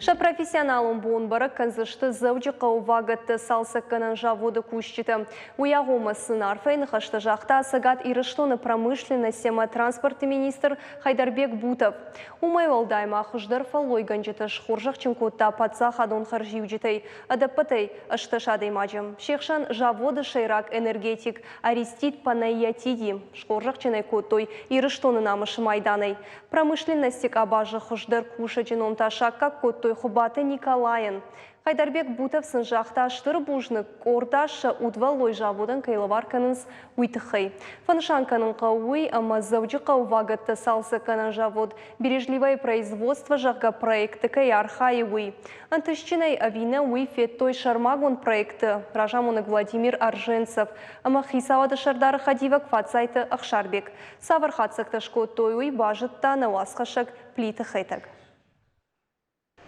Ша профессионалым буын бары конзышты зәуджіқа увагатты салсакканын заводы күшчеті. Уяғымы сынарфайны қашты жақта сагат ирыштоны промышленность сема транспорты министр Хайдарбек Бутов. Умай валдайма құждар фалойган жеті шқуржақ чынкотта патса хадон харжив жетей. Адаппатай ашты шадаймаджым. Шекшан заводы шайрак энергетик Аристид Панаятиди. Шқуржақ чынай коттой ирыштоны намышы майданай. Промышленностик абажы құждар куша жиномта шакка коттой хубаты Николайын. Хайдарбек Бутов сынжақта аштыр бұжны ордашы удвалой жавудын кайлыварканыз уйтықай. Фаншанканын қауы, ама зәуджі қаувагатты салсаканын жавуд бережливое производство жаққа проекты каярхай уй. Антышчинай авина уй феттой шармагун проекты Ражамоны Владимир Арженцев. Ама хисавады шардары хадивак фацайты Ахшарбек. Савархатсакты шкоттой уй бажытта науасқашак плиты хайтаг.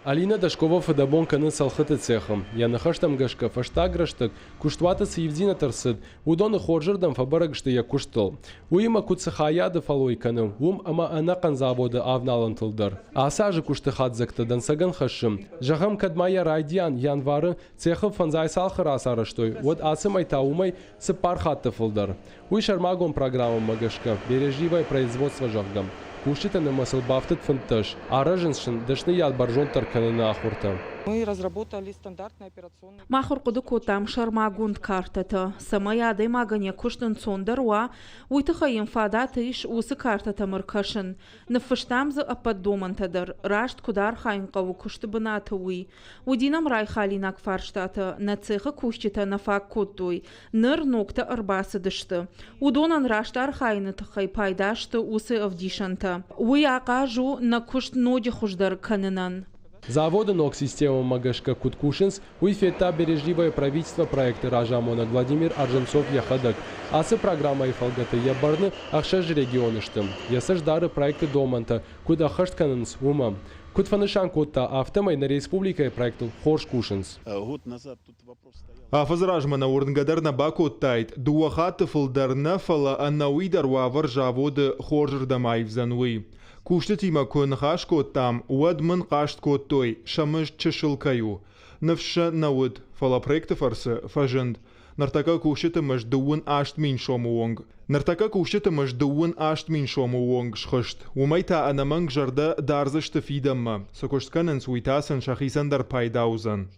Алина Дашкова фадабон каны салхыты цехом. Яны хаштам гашка фаштаграштык, куштватасы евдина тарсыд, удоны хоржырдам фабарагшты я куштыл. Уима куцехаяды фалой каны, ама анакан заводы авналан тылдар. Асажы куштыхат зактыдан саган хашым. Жахам кадмая райдиян январы цехом фанзай салхыр асараштой, вот асым айтаумай сыпархатты фылдар. Уй шармагон программа магашка, бережливое производство жахгам. Кушита на масл бафтет фантаж, а роженшин дашны яд баржон тарканы на ахурта. Мы разработали стандартный операционный... Махур кудуку там шармагунд картата. Сама ядай магане куштан цондарва, уйтаха инфадат иш усы картата маркашин. Нафаштамза ападдомантадар, рашт кудар хайнкаву куштабаната уи. Удинам райхалинак фарштата, на цеха кущита на фак куттуй. Ныр нокта арбасы дышты. Удонан рашт архайнатахай пайдашты усы авдишанта. Уи акажу на кушт ноди хуждар канынан. Заводы ног система Магашка Куткушинс, уйфета бережливое правительство проекта Ражамона Владимир Арженцов Яхадак, асы программа Ифалгата Ябарны Ахшаж регионыштым. Ясаж дары проекты Доманта, куда хаштканынс умам. Кутфанышан котта автомай на республике проекту Хорш Кушинс. Год назад тут вопрос стоял. Афазражмана урнгадарна бакоттайт, дуахаты фылдарна фала аннауидар вавар заводы Хоржырдамайвзануи. Куштетима кунхашко там, уадман кашт той, шамыш чешылкаю. Навша науд, фала проекты фарсы, фажند. Нартака куштеты мыш дуын ашт мин шомуонг. Нартака куштеты мыш дуын ашт мин шомуонг шхышт. Умайта анаманг жарда дарзышты фидамма. Сокоштканын суитасын шахисандар пайдаузан.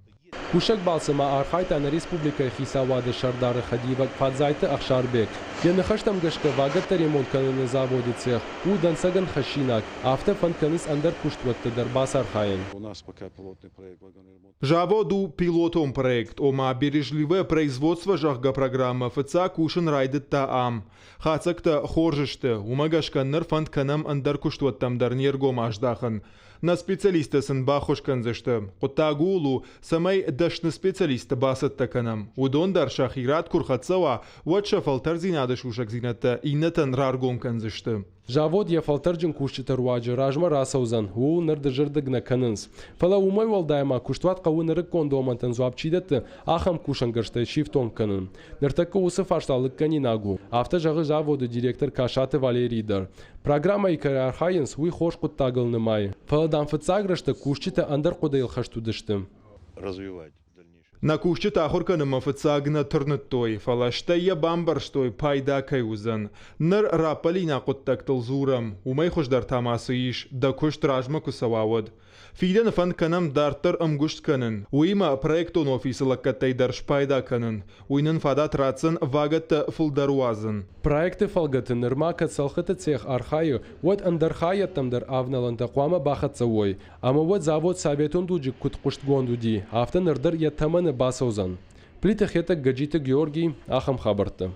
Кушак балсыма архайта на республика Хисавады Шардары Хадивак Фадзайты Ахшарбек. Яны хаштам гашка вагатта ремонт каныны заводы цех. Удан саган хашинак. Автофан каныс андар куштватты дарбас архайын. У нас пока пилотный проект вагонный ремонт. Заводу пилотом проект, ома бережливое производство жахга программа ФЦА кушин райдет таам. Хацакта хоржышты, умагашканнар фанд канам андар куштваттам дар нергом аждахан. На специалиста сын бахошкан зашты. Кутагулу самай дашны специалиста басат таканам. Удон дар шахират курхатсава, вот шафалтар зинадыш ушак зинатта, иннатан раргомкан зашты. Завод я фалтарджин кушчита руаджи ражма расаузан, у нардажырдаг на канынс. Фала умай валдайма куштват каву нырык кондомантан зуапчидатты, ахам кушангаштай шифтон канын. Ныртакка усы фашталык канинагу. Авто жағы заводу директор Кашаты Валерийдар. Программа икары архайынс уй хош куттагылны май. Фала дамфыцаграшта кушчита андар кудайл хаштудышты. Развивать. На кушчита ахурканы мафыцагна турныттой, фалашта я бамбарштой пайда кайузан. Ныр рапалина куттактыл зурам, умай хождар тамасы иш, да кушт ражма кусававад. Фиден фан канам дартыр амгушт канын. Уима проектон офисы лаккаттай дарш пайда канын. Уйнын фадат рацын вагатта фулдаруазын. Проекты фалгаты нырмака салхыты цех архаю, вот андархаяттам дар авналан тақуама бахатсавой. Ама вот завод советун дуджик кут кушт гондуди, авто нырдар яттаманы басаузан. Плита хета гаджита Георгий, ахам хабарты.